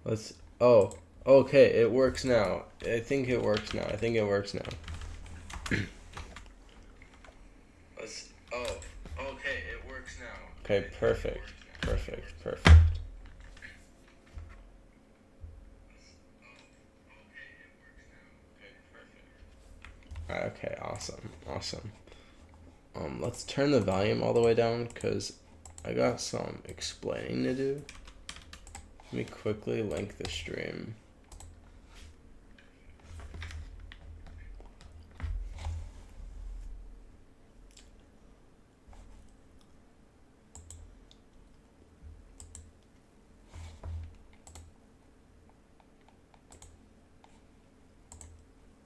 Let's. Oh, okay. It works now. I think it works now. I think it works now. Let's. Oh, okay. It works now. Okay, perfect. Perfect. Perfect. Okay, awesome. Awesome. Let's turn the volume all the way down because I got some explaining to do. Let me quickly link the stream.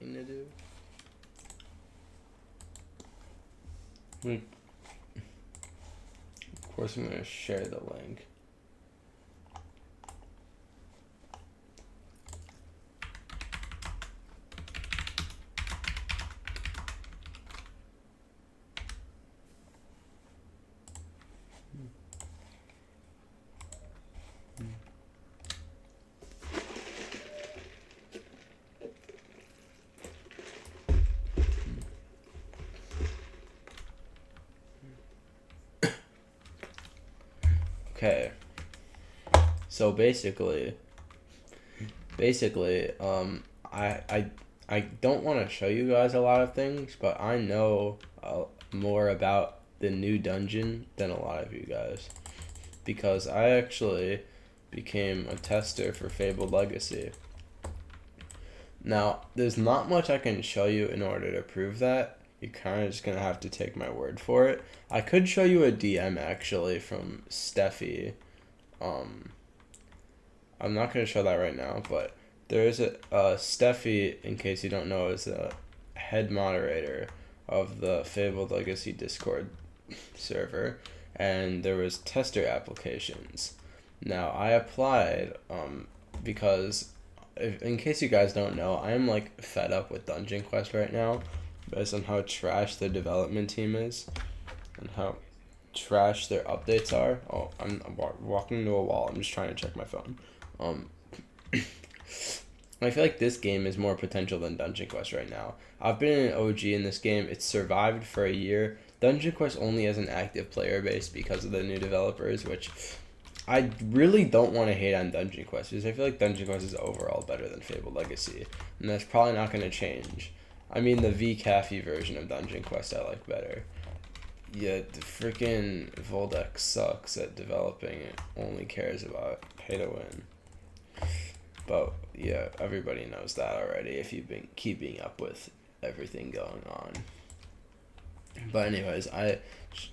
To do. Of course, I'm going to share the link. Okay. So basically, I don't want to show you guys a lot of things, but I know more about the new dungeon than a lot of you guys, because I actually became a tester for Fabled Legacy. Now, there's not much I can show you in order to prove that. You're kind of just going to have to take my word for it. I could show you a DM, actually, from Steffi. I'm not going to show that right now, but there is a Steffi, in case you don't know, is a head moderator of the Fabled Legacy Discord server, and there was tester applications. Now, I applied because, in case you guys don't know, I am like fed up with Dungeon Quest right now, based on how trash their development team is, and how trash their updates are. Oh, I'm walking into a wall. I'm just trying to check my phone. I feel like this game is more potential than Dungeon Quest right now. I've been an OG in this game. It's survived for a year. Dungeon Quest only has an active player base because of the new developers, which I really don't want to hate on Dungeon Quest, because I feel like Dungeon Quest is overall better than Fabled Legacy, and that's probably not going to change. I mean, the VCAFE version of Dungeon Quest I like better. Yeah, the freaking Voldex sucks at developing. It only cares about pay to win. But yeah, everybody knows that already if you've been keeping up with everything going on. But anyways, I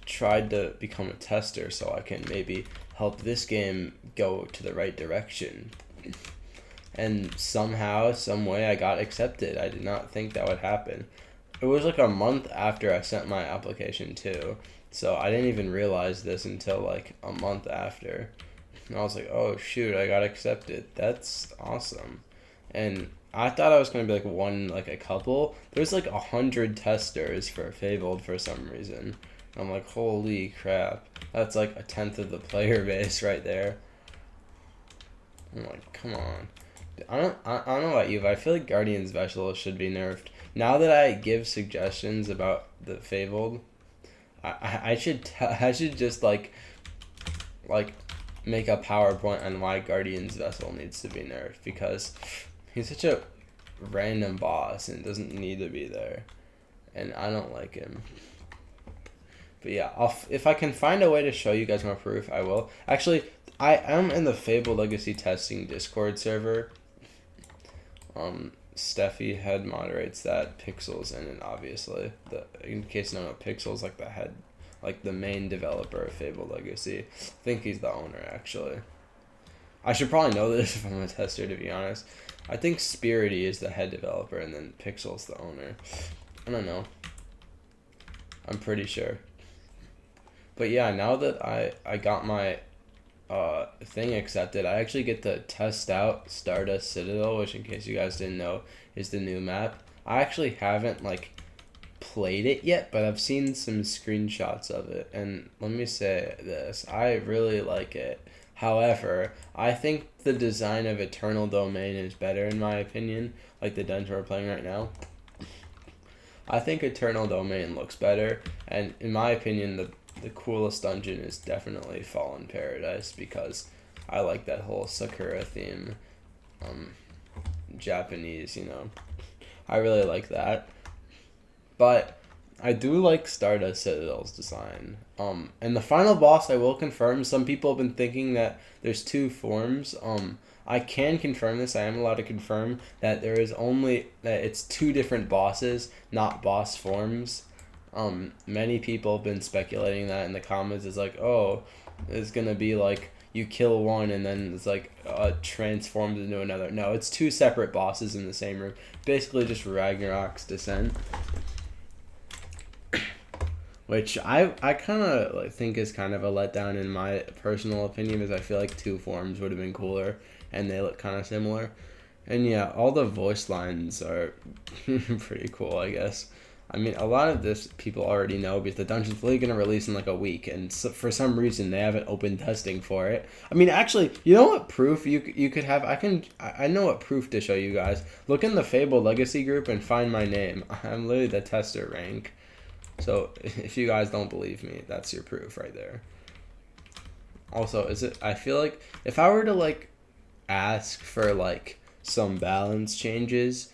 tried to become a tester so I can maybe help this game go to the right direction. And somehow, some way, I got accepted. I did not think that would happen. It was like a month after I sent my application too, so I didn't even realize this until like a month after. And I was like, oh shoot, I got accepted. That's awesome. And I thought I was gonna be like a couple. There's like 100 testers for Fabled for some reason. I'm like, holy crap. That's like a tenth of the player base right there. I'm like, come on. I don't know about you, but I feel like Guardian's Vessel should be nerfed. Now that I give suggestions about the Fabled, I should just like make a PowerPoint on why Guardian's Vessel needs to be nerfed, because he's such a random boss and doesn't need to be there, and I don't like him. But yeah, if I can find a way to show you guys more proof, I will. Actually, I am in the Fabled Legacy testing Discord server. Steffi head moderates that, Pixels in it, obviously. In case you don't know, Pixels like the head, like the main developer of Fabled Legacy. I think he's the owner, actually. I should probably know this if I'm a tester, to be honest. I think Spirity is the head developer and then Pixel's the owner. I don't know. I'm pretty sure. But yeah, now that I got my thing accepted, I actually get to test out Stardust Citadel, which, in case you guys didn't know, is the new map. I actually haven't played it yet, but I've seen some screenshots of it, and let me say this, I really like it. However, I think the design of Eternal Domain is better in my opinion, like the dungeon we're playing right now. I think Eternal Domain looks better, and in my opinion, the coolest dungeon is definitely Fallen Paradise because I like that whole Sakura theme, Japanese, you know. I really like that. But I do like Stardust Citadel's design. And the final boss, I will confirm. Some people have been thinking that there's two forms. I can confirm this. I am allowed to confirm that there is only that it's two different bosses, not boss forms. Many people have been speculating that in the comments. It's like, oh, it's gonna be like you kill one and then it's like transformed into another. No, it's two separate bosses in the same room. Basically, just Ragnarok's Descent. Which I kind of like, think is kind of a letdown in my personal opinion, because I feel like two forms would have been cooler, and they look kind of similar. And yeah, all the voice lines are pretty cool, I guess. I mean, a lot of this people already know because the dungeon's really going to release in like a week, and so, for some reason they haven't open testing for it. I mean, actually, you know what proof you could have? I know what proof to show you guys. Look in the Fabled Legacy group and find my name. I'm literally the tester rank. So if you guys don't believe me, that's your proof right there. Also, I feel like if I were to like ask for like some balance changes,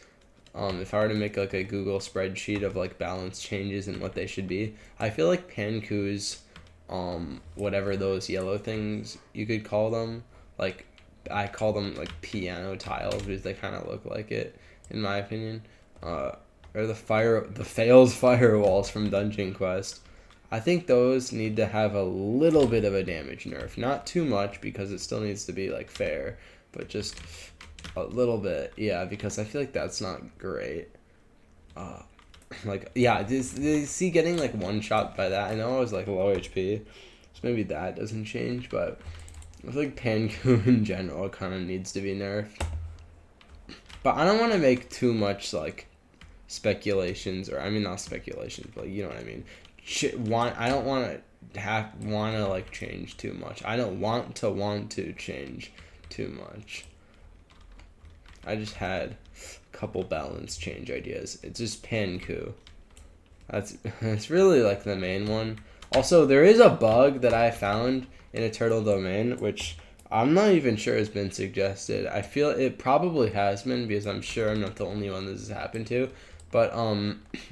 if I were to make like a Google spreadsheet of like balance changes and what they should be, I feel like Panku's, whatever those yellow things you could call them, like I call them like piano tiles because they kind of look like it, in my opinion. Or the fails firewalls from Dungeon Quest. I think those need to have a little bit of a damage nerf. Not too much because it still needs to be like fair, but just a little bit. Yeah, because I feel like that's not great. Like, yeah, see getting like one shot by that. I know I was like low HP, so maybe that doesn't change, but I feel like Panku in general kind of needs to be nerfed. But I don't want to make too much like speculations, or I mean not speculations, but you know what I mean. I don't want to like change too much. I don't want to change too much. I just had a couple balance change ideas. It's just Panku. That's really like the main one. Also, there is a bug that I found in Eternal Domain, which I'm not even sure has been suggested. I feel it probably has been because I'm sure I'm not the only one this has happened to. But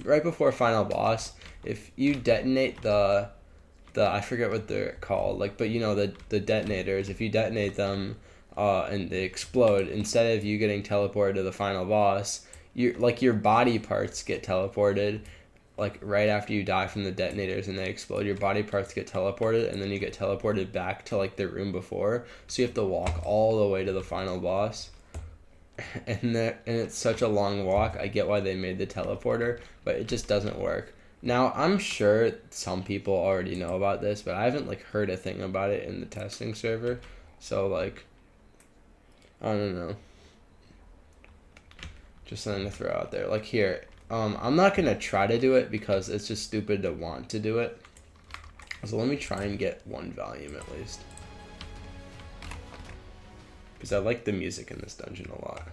right before final boss, if you detonate the I forget what they're called, like, but you know the detonators, if you detonate them and they explode, instead of you getting teleported to the final boss, your body parts get teleported, like right after you die from the detonators and they explode, your body parts get teleported, and then you get teleported back to like the room before, so you have to walk all the way to the final boss. And it's such a long walk. I get why they made the teleporter, but it just doesn't work. Now, I'm sure some people already know about this, but I haven't like heard a thing about it in the testing server. So like, I don't know. Just something to throw out there. Like here, I'm not gonna try to do it because it's just stupid to want to do it. So let me try and get one volume at least, because I like the music in this dungeon a lot.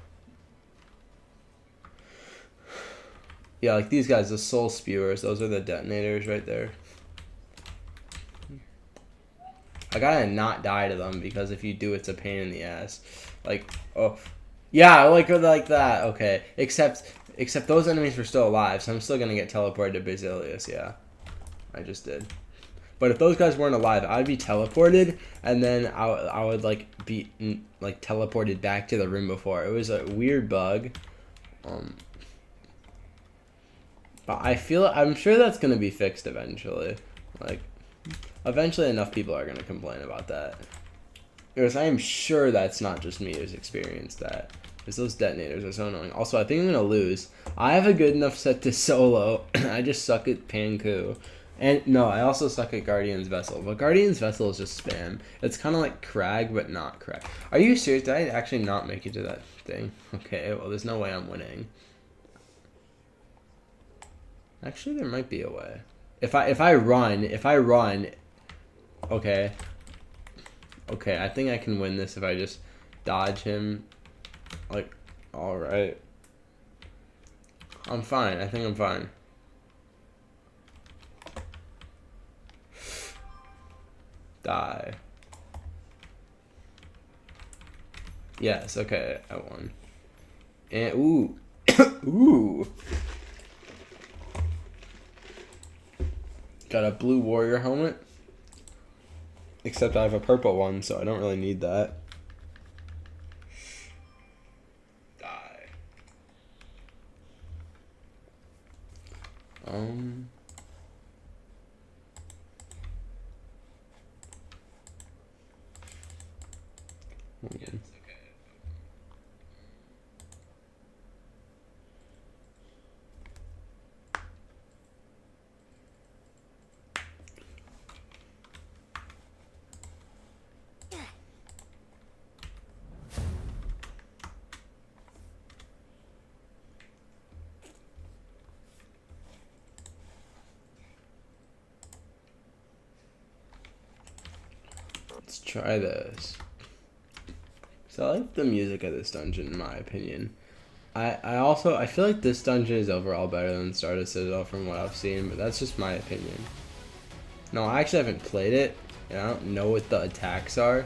Yeah, like these guys, the soul spewers, those are the detonators right there. I gotta not die to them because if you do, it's a pain in the ass. Like, oh, yeah, like that. Okay, except those enemies were still alive, so I'm still gonna get teleported to Basilius. Yeah, I just did. But if those guys weren't alive, I'd be teleported, and then I would like be like teleported back to the room before. It was a weird bug. But I'm sure that's gonna be fixed eventually. Like, eventually enough people are gonna complain about that. Because I am sure that's not just me who's experienced that. Because those detonators are so annoying. Also, I think I'm gonna lose. I have a good enough set to solo. I just suck at Panku. And no, I also suck at Guardian's Vessel. But Guardian's Vessel is just spam. It's kind of like Crag, but not Crag. Are you serious? Did I actually not make it to that thing? Okay, well, there's no way I'm winning. Actually, there might be a way. If I run, okay. Okay, I think I can win this if I just dodge him. Like, alright. I'm fine. I think I'm fine. Die. Yes, okay, I won. And, ooh. Ooh. Got a blue warrior helmet. Except I have a purple one, so I don't really need that. Die. Okay. Let's try this. So I like the music of this dungeon, in my opinion. I feel like this dungeon is overall better than Stardust Citadel from what I've seen, but that's just my opinion. No, I actually haven't played it, and I don't know what the attacks are.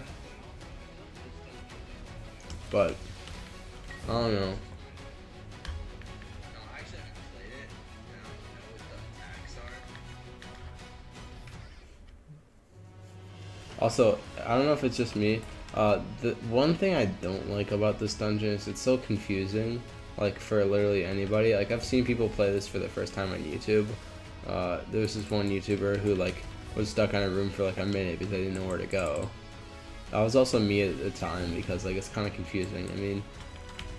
But I don't know. Also, I don't know if it's just me. The one thing I don't like about this dungeon is it's so confusing. Like for literally anybody. Like I've seen people play this for the first time on YouTube. There was this one YouTuber who like was stuck on a room for like a minute because they didn't know where to go. That was also me at the time because like it's kind of confusing. I mean,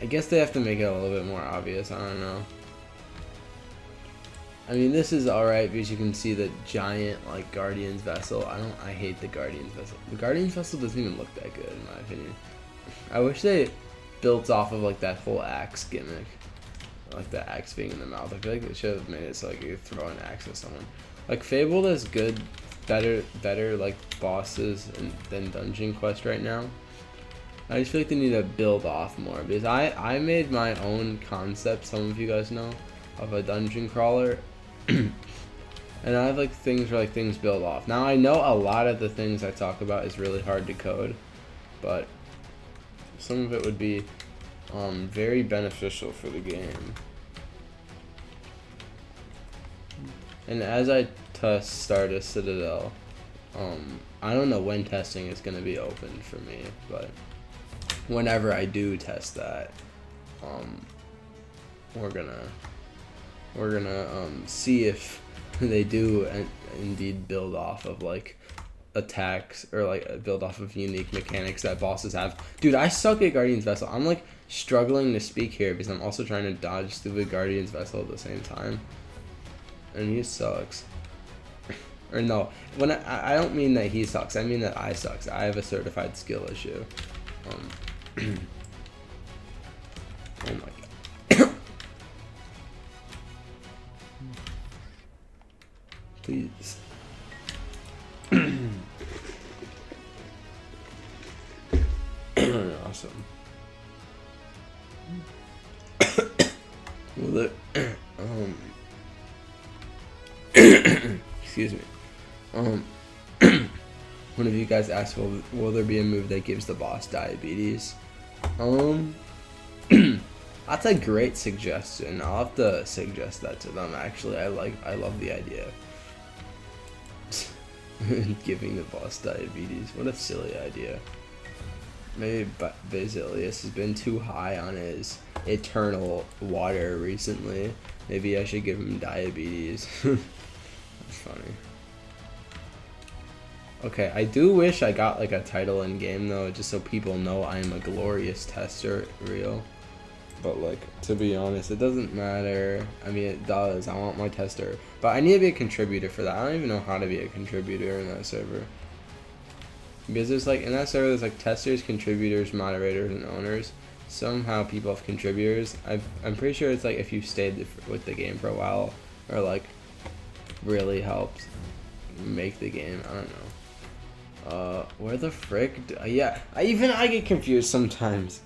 I guess they have to make it a little bit more obvious. I don't know. I mean, this is alright because you can see the giant, like, Guardian's Vessel. I hate the Guardian's Vessel. The Guardian's Vessel doesn't even look that good, in my opinion. I wish they built off of, like, that whole axe gimmick. Like, the axe being in the mouth. I feel like they should have made it so, like, you could throw an axe at someone. Like, Fabled is good, better, like, bosses than Dungeon Quest right now. I just feel like they need to build off more. Because I made my own concept, some of you guys know, of a dungeon crawler. And I have like things where like things build off. Now I know a lot of the things I talk about is really hard to code, but some of it would be very beneficial for the game. And as I test Stardust Citadel, I don't know when testing is going to be open for me, but whenever I do test that, we're gonna see if they do indeed build off of like attacks or like build off of unique mechanics that bosses have. Dude, I suck at Guardian's Vessel. I'm like struggling to speak here because I'm also trying to dodge stupid Guardian's Vessel at the same time, and he sucks. Or no, when I don't mean that he sucks. I mean that I sucks. I have a certified skill issue. Oh my god. Please. Awesome. Well, excuse me. One of you guys asked, will there be a move that gives the boss diabetes? That's a great suggestion. I'll have to suggest that to them. Actually, I love the idea. Giving the boss diabetes. What a silly idea. Maybe Basilius has been too high on his eternal water recently. Maybe I should give him diabetes. That's funny. Okay, I do wish I got like a title in game though, just so people know I am a glorious tester, real. But like, to be honest, it doesn't matter. I mean, it does. I want my tester. But I need to be a contributor for that. I don't even know how to be a contributor in that server. Because there's like, in that server, there's like testers, contributors, moderators, and owners. Somehow people have contributors. I'm pretty sure it's like if you've stayed with the game for a while, or like really helped make the game. I don't Where the frick? Yeah, I get confused sometimes.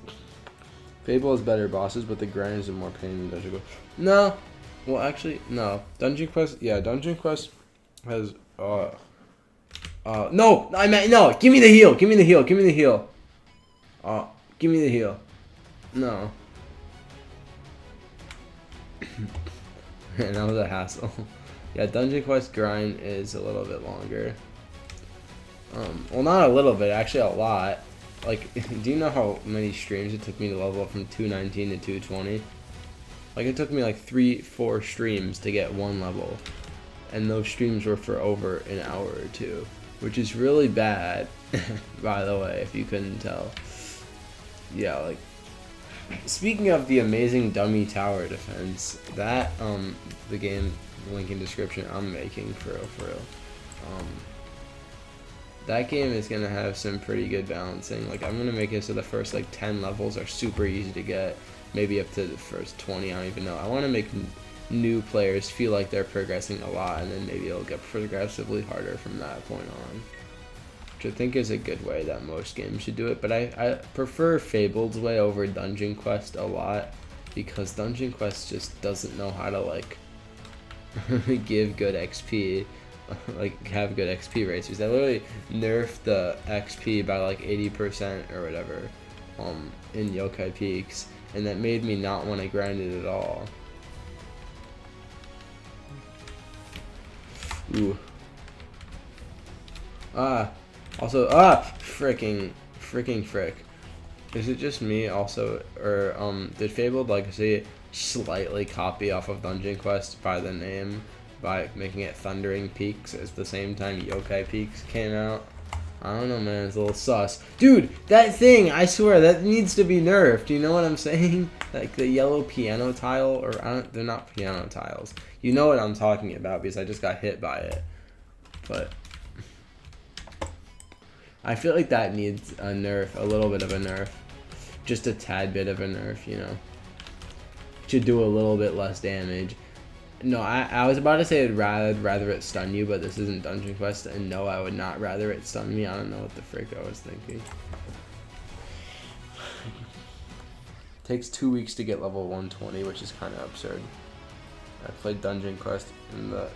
Fable has better bosses, but the grind is more pain than Dungeon Quest. No, well actually no. Dungeon Quest, yeah, Dungeon Quest has no, I meant no. Give me the heal. Give me the heal. Give me the heal. Give me the heal. No. Man, that was a hassle. Yeah, Dungeon Quest grind is a little bit longer. Well, not a little bit, actually a lot. Like, do you know how many streams it took me to level up from 219 to 220? Like, it took me like 3-4 streams to get one level. And those streams were for over an hour or two. Which is really bad, by the way, if you couldn't tell. Yeah, like, speaking of the amazing dummy tower defense, that, the game link in description I'm making, for real. That game is going to have some pretty good balancing. Like, I'm going to make it so the first, like, 10 levels are super easy to get. Maybe up to the first 20, I don't even know. I want to make new players feel like they're progressing a lot, and then maybe it'll get progressively harder from that point on. Which I think is a good way that most games should do it. But I prefer Fabled's way over Dungeon Quest a lot, because Dungeon Quest just doesn't know how to, like, give good XP. Like, have good XP rates, because they literally nerfed the XP by like 80% or whatever in Yokai Peaks, and that made me not want to grind it at all. Ooh. Also, freaking frick. Is it just me also, or did Fabled Legacy slightly copy off of Dungeon Quest by the name, by making it Thundering Peaks at the same time Yokai Peaks came out? I don't know, man. It's a little sus. Dude, that thing, I swear, that needs to be nerfed. You know what I'm saying? Like the yellow piano tile, or they're not piano tiles. You know what I'm talking about, because I just got hit by it. But I feel like that needs a nerf, a little bit of a nerf. Just a tad bit of a nerf, you know. Should do a little bit less damage. No, I was about to say I'd rather it stun you, but this isn't Dungeon Quest, and no, I would not rather it stun me. I don't know what the frick I was thinking. Takes 2 weeks to get level 120, which is kind of absurd. I played Dungeon Quest in the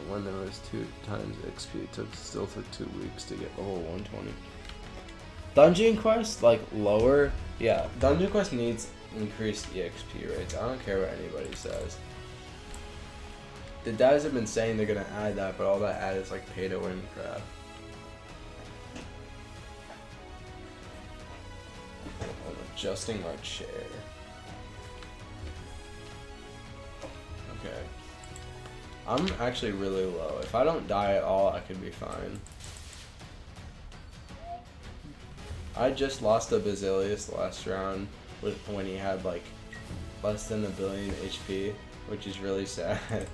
when there was 2 times XP. It still took 2 weeks to get level 120. Dungeon Quest, like lower, yeah. Dungeon Quest needs increased EXP rates. I don't care what anybody says. The devs have been saying they're gonna add that, but all that add is like pay to win crap. I'm adjusting my chair. Okay. I'm actually really low. If I don't die at all, I could be fine. I just lost a Basilius last round when he had like less than 1 billion HP, which is really sad.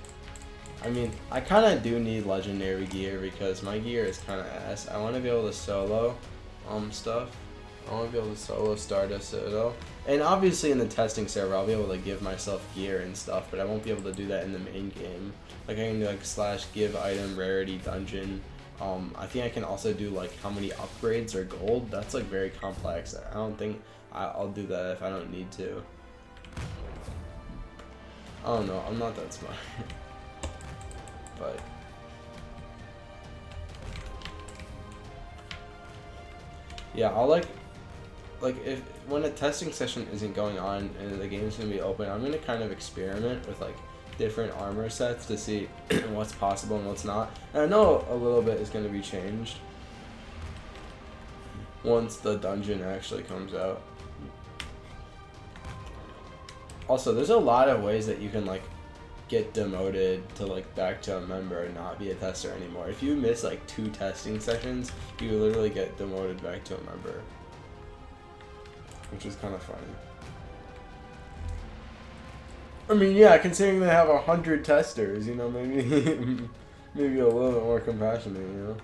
I mean, I kind of do need legendary gear because my gear is kind of ass. I want to be able to solo stuff. I want to be able to solo Stardust Citadel. And obviously in the testing server, I'll be able to give myself gear and stuff, but I won't be able to do that in the main game. Like I can do like / give item, rarity, dungeon. I think I can also do like how many upgrades or gold. That's like very complex. I don't think I'll do that if I don't need to. I don't know. I'm not that smart. But yeah, I'll like if when a testing session isn't going on and the game's gonna be open, I'm gonna kind of experiment with like different armor sets to see what's possible and what's not. And I know a little bit is gonna be changed once the dungeon actually comes out. Also, there's a lot of ways that you can like get demoted to like back to a member and not be a tester anymore. If you miss like 2 testing sessions, you literally get demoted back to a member, which is kind of funny. I mean, yeah, considering they have 100 testers, you know, maybe maybe a little bit more compassionate, you know.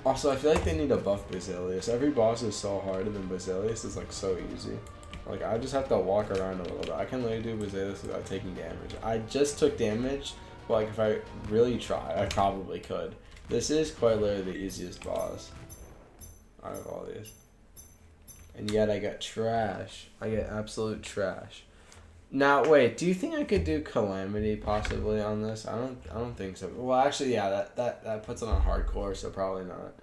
Also, I feel like they need to buff Basilius. Every boss is so hard, and then Basilius is like so easy. Like, I just have to walk around a little bit. I can literally do Basilius without taking damage. I just took damage, but like if I really try, I probably could. This is quite literally the easiest boss out of all these. And yet I got trash. I get absolute trash. Now wait, do you think I could do Calamity possibly on this? I don't think so. Well, actually, yeah, that puts it on hardcore, so probably not.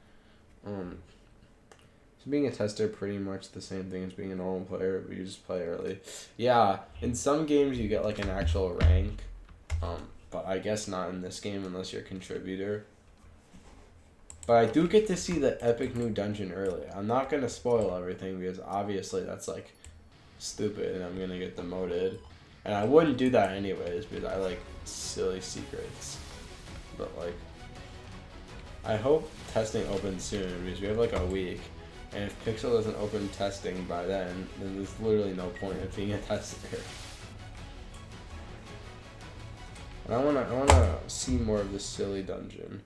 So being a tester, pretty much the same thing as being a normal player. We just play early. Yeah, in some games you get like an actual rank, but I guess not in this game unless you're a contributor. But I do get to see the epic new dungeon early. I'm not gonna spoil everything because obviously that's like stupid and I'm gonna get demoted. And I wouldn't do that anyways because I like silly secrets. But like, I hope testing opens soon because we have like a week. And if Pixel doesn't open testing by then there's literally no point of being a tester. And I wanna see more of this silly dungeon.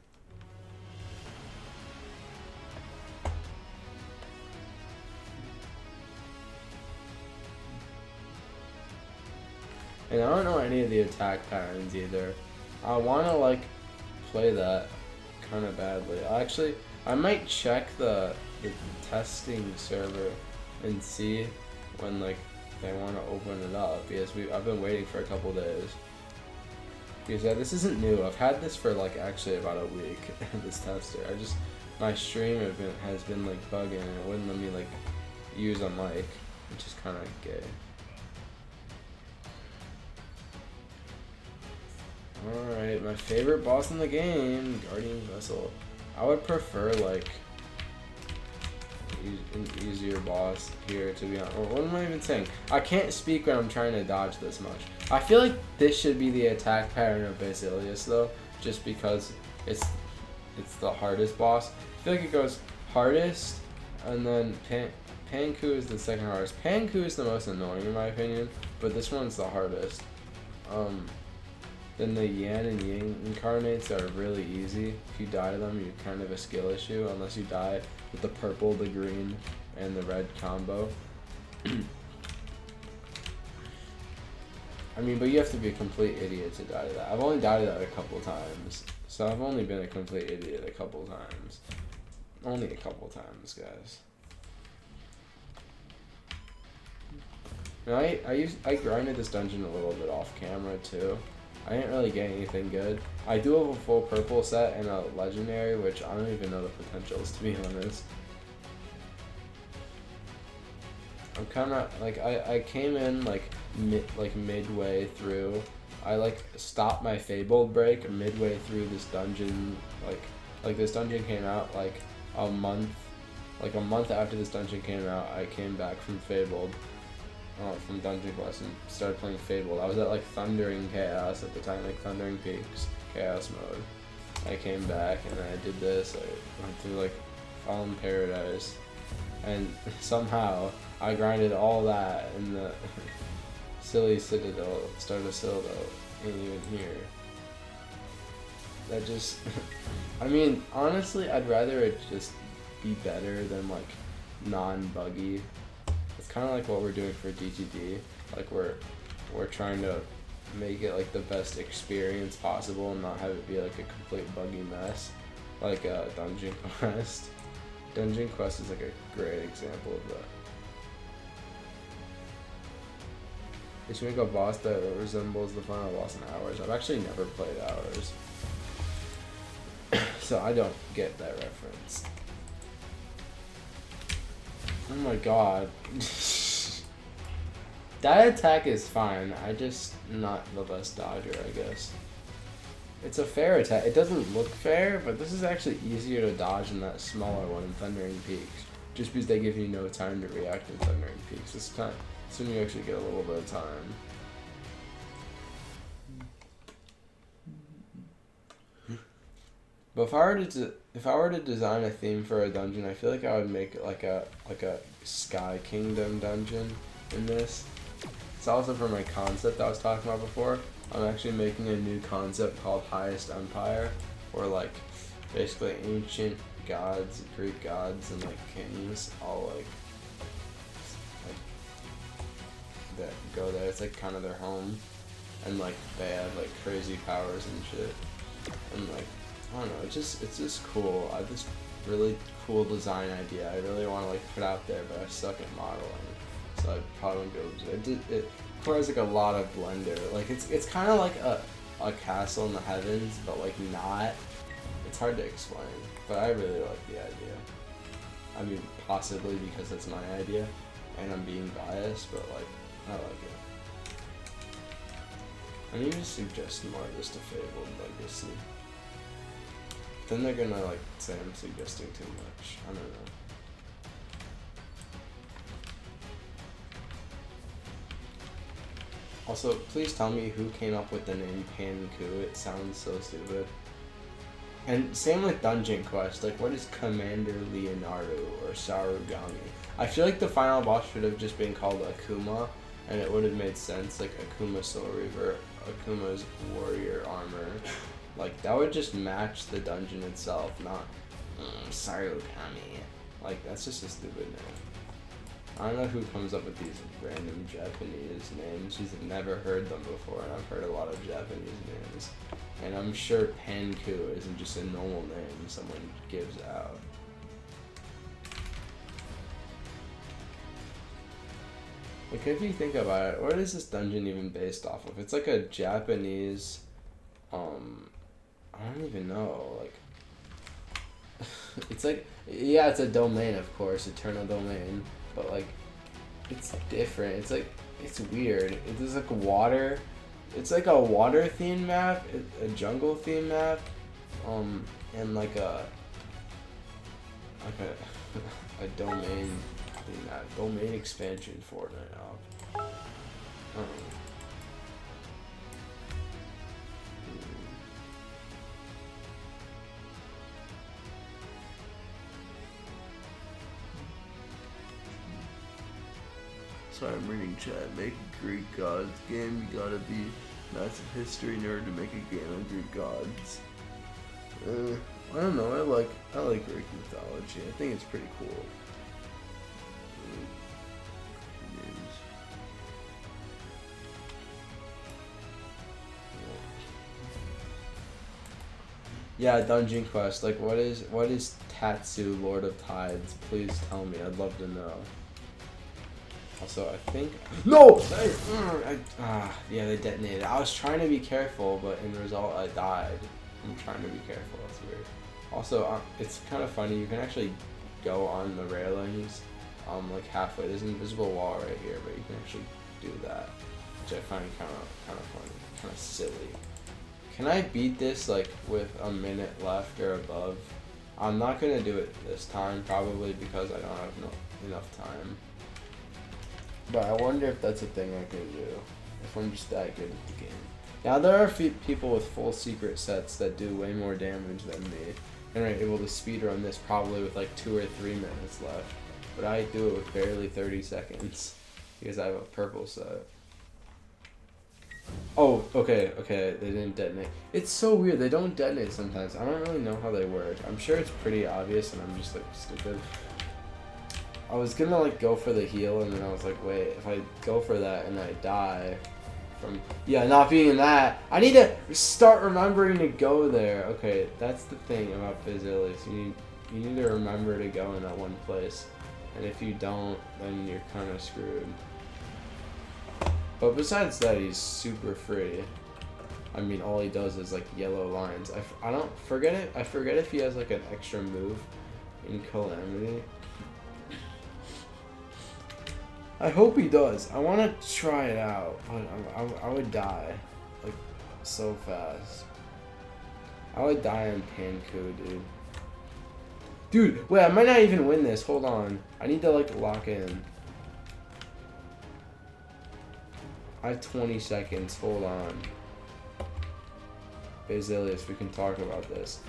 And I don't know any of the attack patterns either. I wanna like play that kind of badly. Actually, I might check the testing server and see when like they want to open it up because I've been waiting for a couple days. Because yeah, this isn't new. I've had this for like actually about a week. This tester. My stream has been like bugging and it wouldn't let me like use a mic, which is kind of gay. Alright, my favorite boss in the game, Guardian Vessel. I would prefer like an easier boss here, to be honest. Or what am I even saying? I can't speak when I'm trying to dodge this much. I feel like this should be the attack pattern of Basilius though, just because it's the hardest boss. I feel like it goes hardest, and then Panku is the second hardest. Panku is the most annoying in my opinion, but this one's the hardest. Then the Yan and Ying incarnates are really easy. If you die to them, you kind of have a skill issue, unless you die with the purple, the green, and the red combo. I mean, but you have to be a complete idiot to die to that. I've only died to that a couple times, so I've only been a complete idiot a couple times. Only a couple times, guys. Now, I grinded this dungeon a little bit off camera too. I didn't really get anything good. I do have a full purple set and a legendary, which I don't even know the potentials, to be honest. I'm kind of like I came in like midway through. I like stopped my Fabled break midway through this dungeon. Like this dungeon came out like a month after this dungeon came out. I came back from Fabled. From Dungeon Quest and started playing Fabled. I was at like Thundering Chaos at the time, like Thundering Peaks Chaos mode. I came back and I did this. I went through like Fallen Paradise, and somehow I grinded all that in the silly Citadel, Stardust Citadel, ain't even here. That just, I mean, honestly, I'd rather it just be better than like non-buggy. It's kind of like what we're doing for DTD. Like we're trying to make it like the best experience possible and not have it be like a complete buggy mess, like Dungeon Quest. Dungeon Quest is like a great example of that. They should make a boss that resembles the final boss in Hours. I've actually never played Hours, so I don't get that reference. Oh my god. That attack is fine. I just not the best dodger, I guess. It's a fair attack. It doesn't look fair, but this is actually easier to dodge than that smaller one in Thundering Peaks. Just because they give you no time to react in Thundering Peaks. This when you actually get a little bit of time. But if I were to design a theme for a dungeon, I feel like I would make it like a Sky Kingdom dungeon in this. It's also for my concept I was talking about before. I'm actually making a new concept called Highest Empire, or like basically ancient gods, Greek gods, and like kings all like that go there. It's like kind of their home, and like they have like crazy powers and shit, and like I don't know. It's just cool. I have this really cool design idea. I really want to like put out there, but I suck at modeling, so I probably won't be able to. It requires like a lot of blender. Like it's kind of like a castle in the heavens, but like not. It's hard to explain, but I really like the idea. I mean, possibly because it's my idea, and I'm being biased, but like I like it. I need to suggest more of this to Fabled Legacy. Then they're gonna like say I'm suggesting too much. I don't know. Also, please tell me who came up with the name Panku. It sounds so stupid. And same with Dungeon Quest. Like, what is Commander Leonardo or Sarugami? I feel like the final boss should have just been called Akuma, and it would have made sense. Like Akuma Soul Reaver, Akuma's warrior armor. Like, that would just match the dungeon itself, not Sarugami. Like, that's just a stupid name. I don't know who comes up with these random Japanese names. I've never heard them before, and I've heard a lot of Japanese names. And I'm sure Panku isn't just a normal name someone gives out. Like, if you think about it, what is this dungeon even based off of? It's like a Japanese, I don't even know, like, it's like, yeah, it's a domain, of course, Eternal Domain, but, like, it's different. It's, like, it's weird. It's like water. It's like a water theme map, a jungle theme map, and like a a domain theme map, domain expansion Fortnite op. Sorry, I'm reading chat. Make a Greek gods game. You gotta be massive history nerd to make a game on Greek gods. I don't know. I like Greek mythology. I think it's pretty cool. Yeah, Dungeon Quest. Like, what is Tatsu, Lord of Tides? Please tell me. I'd love to know. Also, I think yeah, they detonated. I was trying to be careful, but in result, I died. I'm trying to be careful. That's weird. Also, it's kind of funny. You can actually go on the railings, like halfway. There's an invisible wall right here, but you can actually do that, which I find kind of funny, kind of silly. Can I beat this like with a minute left or above? I'm not gonna do it this time, probably because I don't have enough time. But I wonder if that's a thing I can do, if I'm just that good at the game. Now, there are people with full secret sets that do way more damage than me, and are able to speedrun this probably with like 2 or 3 minutes left. But I do it with barely 30 seconds, because I have a purple set. Oh, okay, they didn't detonate. It's so weird, they don't detonate sometimes. I don't really know how they work. I'm sure it's pretty obvious, and I'm just like stupid. I was gonna like go for the heal, and then I was like, wait, if I go for that and I die from not being in that, I need to start remembering to go there. Okay, that's the thing about Basilius. You need to remember to go in that one place, and if you don't, then you're kind of screwed. But besides that, he's super free. I mean, all he does is like yellow lines. I don't forget it. I forget if he has like an extra move in Calamity. I hope he does. I want to try it out, but I would die, like, so fast. I would die on Panku, dude. Dude, wait, I might not even win this. Hold on. I need to, like, lock in. I have 20 seconds. Hold on. Basilius, we can talk about this.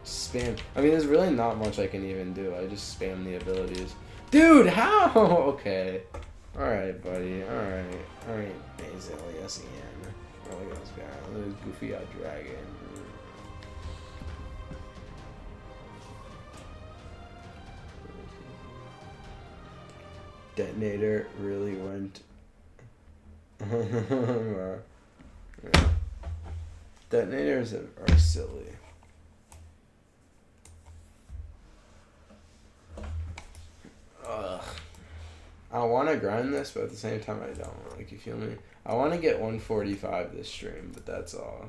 Spam. I mean, there's really not much I can even do. I just spam the abilities. Dude, how? Okay. Alright, buddy. Alright, Basilius again. Oh, look at this guy. Look at this goofy dragon. Detonator really went. Detonators are silly. I want to grind this, but at the same time I don't. Like, you feel me? I want to get 145 this stream, but that's all.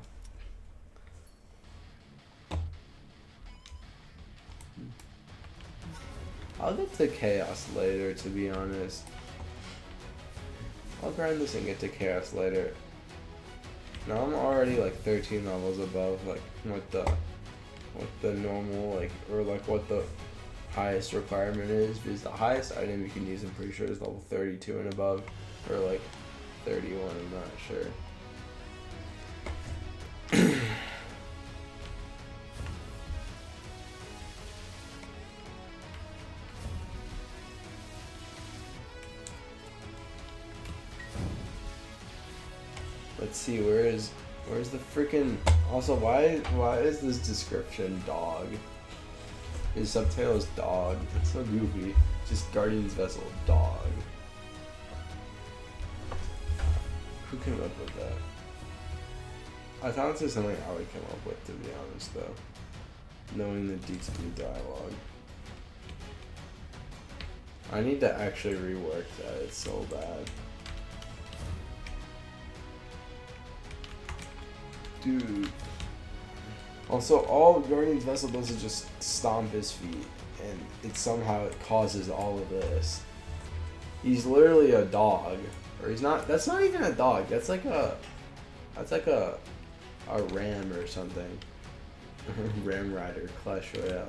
I'll get to Chaos later, to be honest. I'll grind this and get to Chaos later. Now I'm already like 13 levels above like what the normal like or like what the highest requirement is, because the highest item you can use I'm pretty sure is level 32 and above, or like 31, I'm not sure. Let's see, where's the freaking... Also, why is this description dog? His subtitle is dog. It's so goofy. Just Guardian's Vessel, dog. Who came up with that? I thought this was something I would come up with, to be honest, though. Knowing the DTV dialogue. I need to actually rework that, it's so bad. Dude. Also, all Guardian's Vessel does is just stomp his feet, and it somehow causes all of this. He's literally a dog, or he's not. That's not even a dog. That's like a ram or something. Ram Rider, Clash Royale.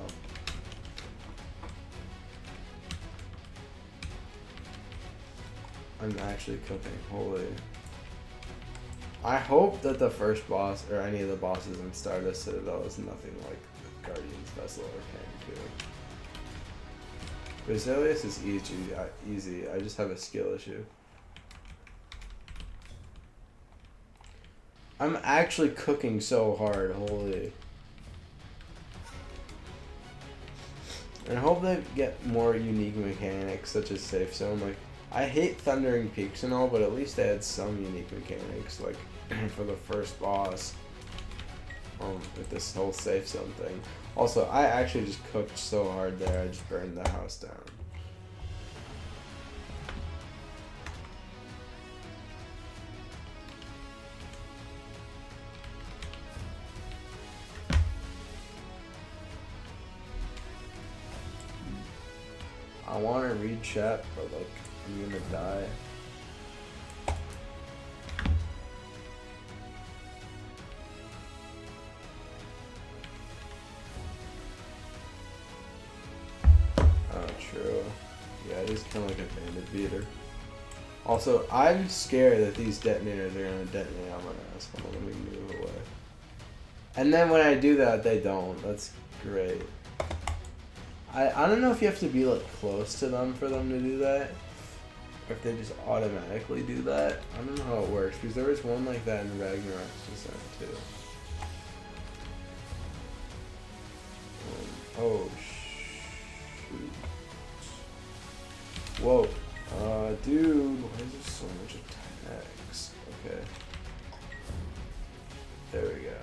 I'm actually cooking. Holy. I hope that the first boss, or any of the bosses in Stardust Citadel, is nothing like Guardian's Vessel or Kanku. Basilius is easy. I just have a skill issue. I'm actually cooking so hard, holy. And I hope they get more unique mechanics, such as Safe Zone. Like, I hate Thundering Peaks and all, but at least they had some unique mechanics, like for the first boss, with this whole Safe Zone thing. Also, I actually just cooked so hard there, I just burned the house down. I want to read chat, but like, I'm gonna die. Oh, true. Yeah, it is kind of like a bandit beater. Also, I'm scared that these detonators are gonna detonate on my ass. Hold on, let me move away. And then when I do that, they don't. That's great. I don't know if you have to be like close to them for them to do that, or if they just automatically do that. I don't know how it works, because there was one like that in Ragnarok's Descent too. Oh shoot! Whoa, dude, why is there so much attacks? Okay, there we go.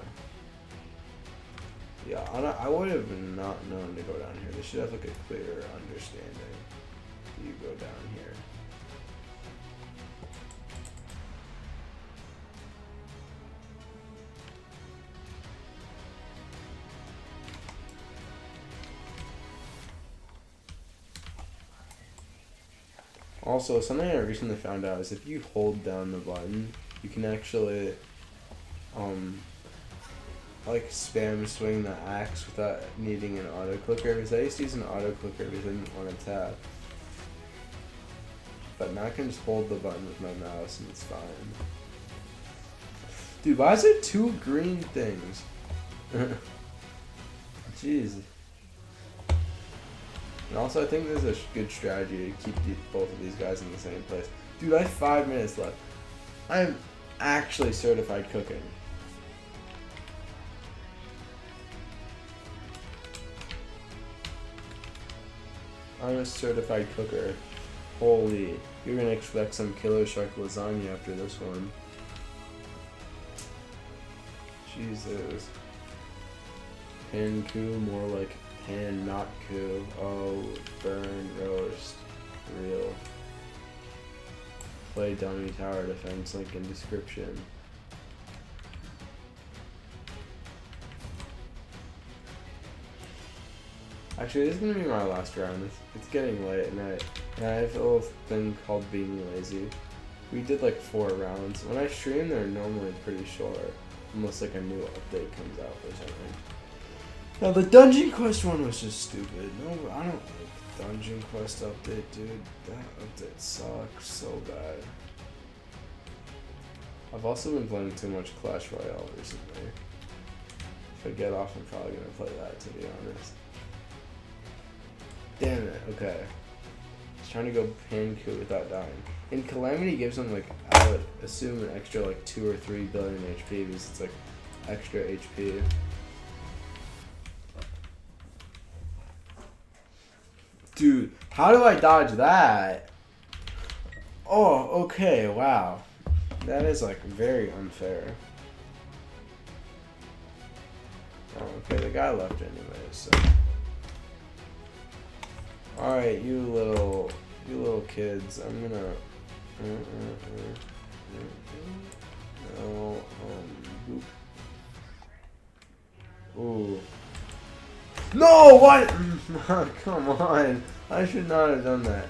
Yeah, I would have not known to go down here. They should have like a clearer understanding. You go down here. Also, something I recently found out is if you hold down the button, you can actually, like spam swing the axe without needing an auto clicker, because I used to use an auto clicker because I didn't want to tap. But now I can just hold the button with my mouse and it's fine. Dude, why is there two green things? Jeez. And also, I think there's a good strategy to keep both of these guys in the same place. Dude, I have 5 minutes left. I'm actually certified cooking. I'm a certified cooker. Holy, you're gonna expect some Killer Shark lasagna after this one. Jesus. Pan-ku, more like pan not ku. Oh, burn, roast, real. play dummy tower defense, link in description. Actually, this is gonna be my last round. It's getting late at night, and I have a little thing called being lazy. We did like 4 rounds. When I stream, they're normally pretty short, unless like a new update comes out or something. Now the Dungeon Quest one was just stupid. No, I don't like Dungeon Quest update, dude. That update sucks so bad. I've also been playing too much Clash Royale recently. If I get off, I'm probably gonna play that, to be honest. Damn it, okay. I was trying to go Panku without dying. And Calamity gives them, like, I would assume an extra, like, 2 or 3 billion HP because it's, like, extra HP. Dude, how do I dodge that? Oh, okay, wow. That is, like, very unfair. Oh, okay, the guy left anyways, so. Alright, you little kids, I'm gonna... No, ooh. No, what? Come on. I should not have done that.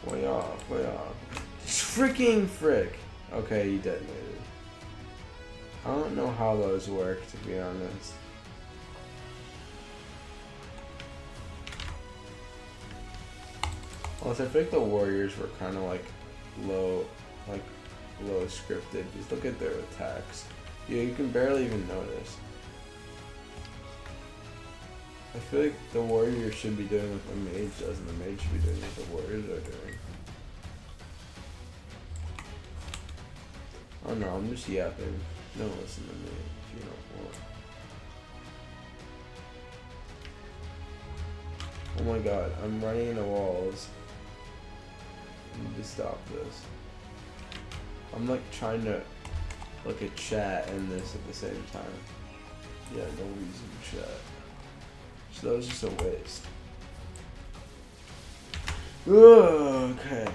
Way off, way off. Freaking frick. Okay, you detonated. I don't know how those work, to be honest. Well, I think the warriors were kind of like low scripted. Just look at their attacks. Yeah, you can barely even notice. I feel like the warrior should be doing what the mage does, and the mage should be doing what the warriors are doing. Oh no, I'm just yapping. Don't listen to me if you don't want. Oh my god, I'm running into walls. I need to stop this. I'm like trying to look at chat and this at the same time. Yeah, nobody's in chat. So that was just a waste. Ugh, okay.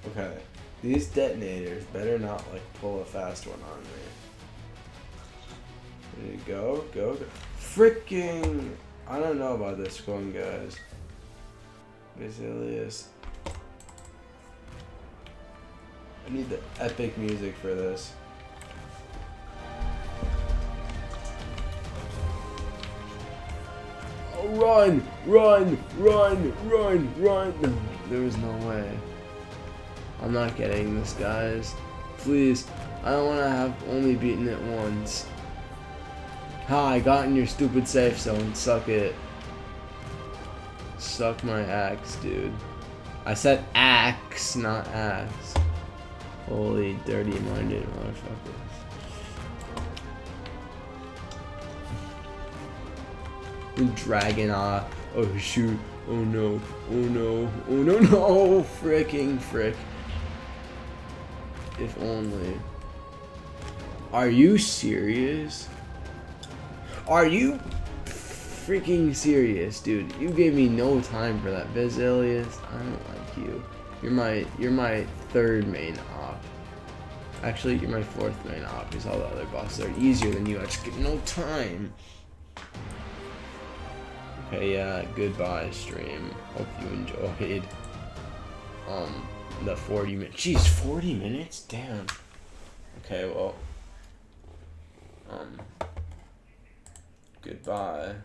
Okay. These detonators better not like pull a fast one on me. Ready to go? Go, go. Freaking! I don't know about this one, guys. Basilius. I need the epic music for this. Oh, run! Run! Run! Run! Run! There was no way. I'm not getting this, guys. Please. I don't want to have only beaten it once. Ha, I got in your stupid safe zone. Suck it. Suck my axe, dude. I said axe, not axe. Holy dirty-minded motherfuckers. Dragon, oh shoot, oh no, oh no, oh no, no, fricking frick. If only. Are you serious? Are you freaking serious, dude? You gave me no time for that, Basilius. I don't like you. You're my 3rd main op. Actually, you're my 4th main op because all the other bosses are easier than you. I just get no time. Okay, yeah, goodbye stream. Hope you enjoyed. The 40 minutes. Jeez, 40 minutes? Damn. Okay, well. Goodbye.